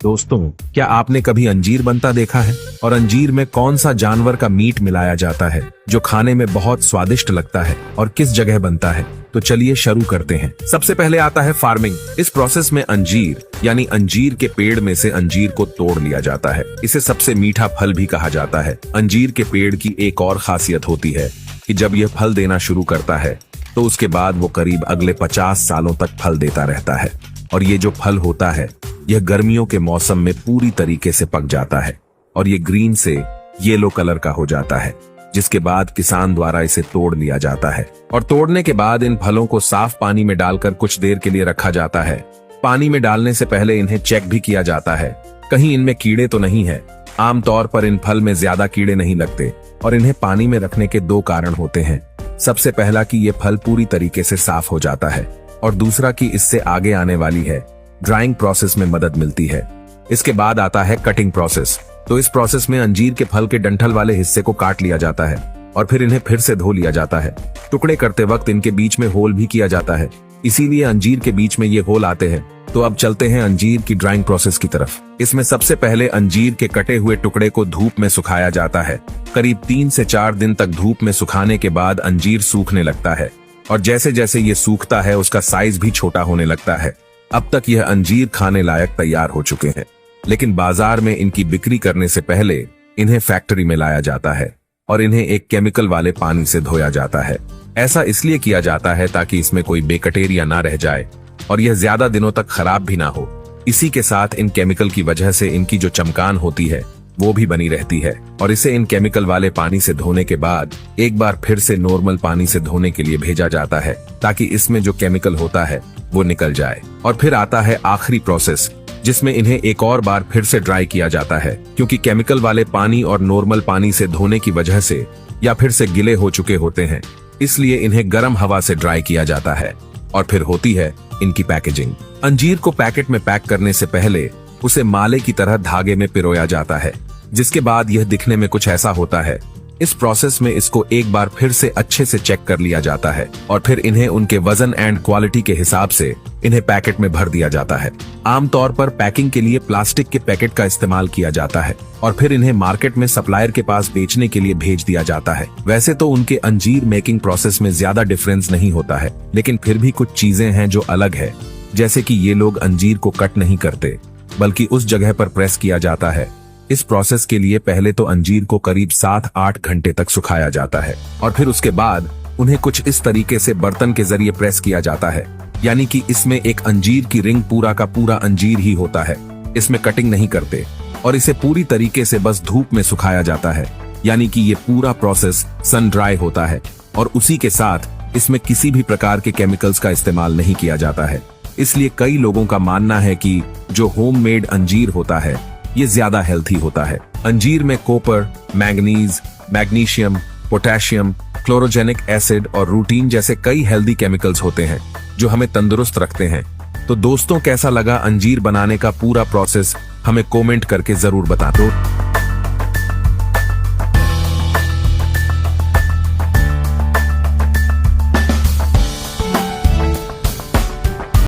दोस्तों, क्या आपने कभी अंजीर बनता देखा है? और अंजीर में कौन सा जानवर का मीट मिलाया जाता है जो खाने में बहुत स्वादिष्ट लगता है और किस जगह बनता है? तो चलिए शुरू करते हैं। सबसे पहले आता है फार्मिंग। इस प्रोसेस में अंजीर यानी अंजीर के पेड़ में से अंजीर को तोड़ लिया जाता है। इसे सबसे मीठा फल भी कहा जाता है। अंजीर के पेड़ की एक और खासियत होती है कि जब यह फल देना शुरू करता है तो उसके बाद वो करीब अगले 50 सालों तक फल देता रहता है। और ये जो फल होता है यह गर्मियों के मौसम में पूरी तरीके से पक जाता है और ये ग्रीन से येलो कलर का हो जाता है, जिसके बाद किसान द्वारा इसे तोड़ लिया जाता है। और तोड़ने के बाद इन फलों को साफ पानी में डालकर कुछ देर के लिए रखा जाता है। पानी में डालने से पहले इन्हें चेक भी किया जाता है, कहीं इनमें कीड़े तो नहीं है। आमतौर पर इन फल में ज्यादा कीड़े नहीं लगते और इन्हें पानी में रखने के 2 कारण होते हैं। सबसे पहला कि ये फल पूरी तरीके से साफ हो जाता है और दूसरा कि इससे आगे आने वाली है ड्राइंग प्रोसेस में मदद मिलती है। इसके बाद आता है कटिंग प्रोसेस। तो इस प्रोसेस में अंजीर के फल के डंठल वाले हिस्से को काट लिया जाता है और फिर इन्हें फिर से धो लिया जाता है। टुकड़े करते वक्त इनके बीच में होल भी किया जाता है, इसीलिए अंजीर के बीच में ये होल आते हैं। तो अब चलते हैं अंजीर की ड्राइंग प्रोसेस की तरफ। इसमें सबसे पहले अंजीर के कटे हुए टुकड़े को धूप में सुखाया जाता है। करीब 3 से 4 दिन तक धूप में सुखाने के बाद अंजीर सूखने लगता है और जैसे जैसे ये सूखता है उसका साइज भी छोटा होने लगता है। अब तक यह अंजीर खाने लायक तैयार हो चुके हैं, लेकिन बाजार में इनकी बिक्री करने से पहले इन्हें फैक्ट्री में लाया जाता है और इन्हें एक केमिकल वाले पानी से धोया जाता है। ऐसा इसलिए किया जाता है ताकि इसमें कोई बैक्टीरिया ना रह जाए और यह ज्यादा दिनों तक खराब भी ना हो। इसी के साथ इन केमिकल की वजह से इनकी जो चमकान होती है वो भी बनी रहती है। और इसे इन केमिकल वाले पानी से धोने के बाद एक बार फिर से नॉर्मल पानी से धोने के लिए भेजा जाता है ताकि इसमें जो केमिकल होता है वो निकल जाए। और फिर आता है आखिरी प्रोसेस, जिसमें इन्हें एक और बार फिर से ड्राई किया जाता है, क्योंकि केमिकल वाले पानी और नॉर्मल पानी से धोने की वजह से या फिर से गिले हो चुके होते हैं, इसलिए इन्हें गर्म हवा से ड्राई किया जाता है। और फिर होती है इनकी पैकेजिंग। अंजीर को पैकेट में पैक करने से पहले उसे माले की तरह धागे में पिरोया जाता है, जिसके बाद यह दिखने में कुछ ऐसा होता है। इस प्रोसेस में इसको एक बार फिर से अच्छे से चेक कर लिया जाता है और फिर इन्हें उनके वजन एंड क्वालिटी के हिसाब से इन्हें पैकेट में भर दिया जाता है। आमतौर पर पैकिंग के लिए प्लास्टिक के पैकेट का इस्तेमाल किया जाता है और फिर इन्हें मार्केट में सप्लायर के पास बेचने के लिए भेज दिया जाता है। वैसे तो उनके अंजीर मेकिंग प्रोसेस में ज्यादा डिफरेंस नहीं होता है, लेकिन फिर भी कुछ चीजें हैं जो अलग है, जैसे कि ये लोग अंजीर को कट नहीं करते बल्कि उस जगह पर प्रेस किया जाता है। इस प्रोसेस के लिए पहले तो अंजीर को करीब 7-8 घंटे तक सुखाया जाता है और फिर उसके बाद उन्हें कुछ इस तरीके से बर्तन के जरिए प्रेस किया जाता है, यानी कि इसमें एक अंजीर की रिंग पूरा का पूरा अंजीर ही होता है। इसमें कटिंग नहीं करते और इसे पूरी तरीके से बस धूप में सुखाया जाता है, यानी कि ये पूरा प्रोसेस सन ड्राई होता है और उसी के साथ इसमें किसी भी प्रकार के केमिकल्स का इस्तेमाल नहीं किया जाता है। इसलिए कई लोगों का मानना है कि जो होममेड अंजीर होता है ये ज्यादा हेल्थी होता है। अंजीर में copper, manganese, magnesium, potassium, chlorogenic acid और रूटीन जैसे कई हेल्दी केमिकल्स होते हैं जो हमें तंदुरुस्त रखते हैं। तो दोस्तों, कैसा लगा अंजीर बनाने का पूरा प्रोसेस? हमें कमेंट करके जरूर बता दो।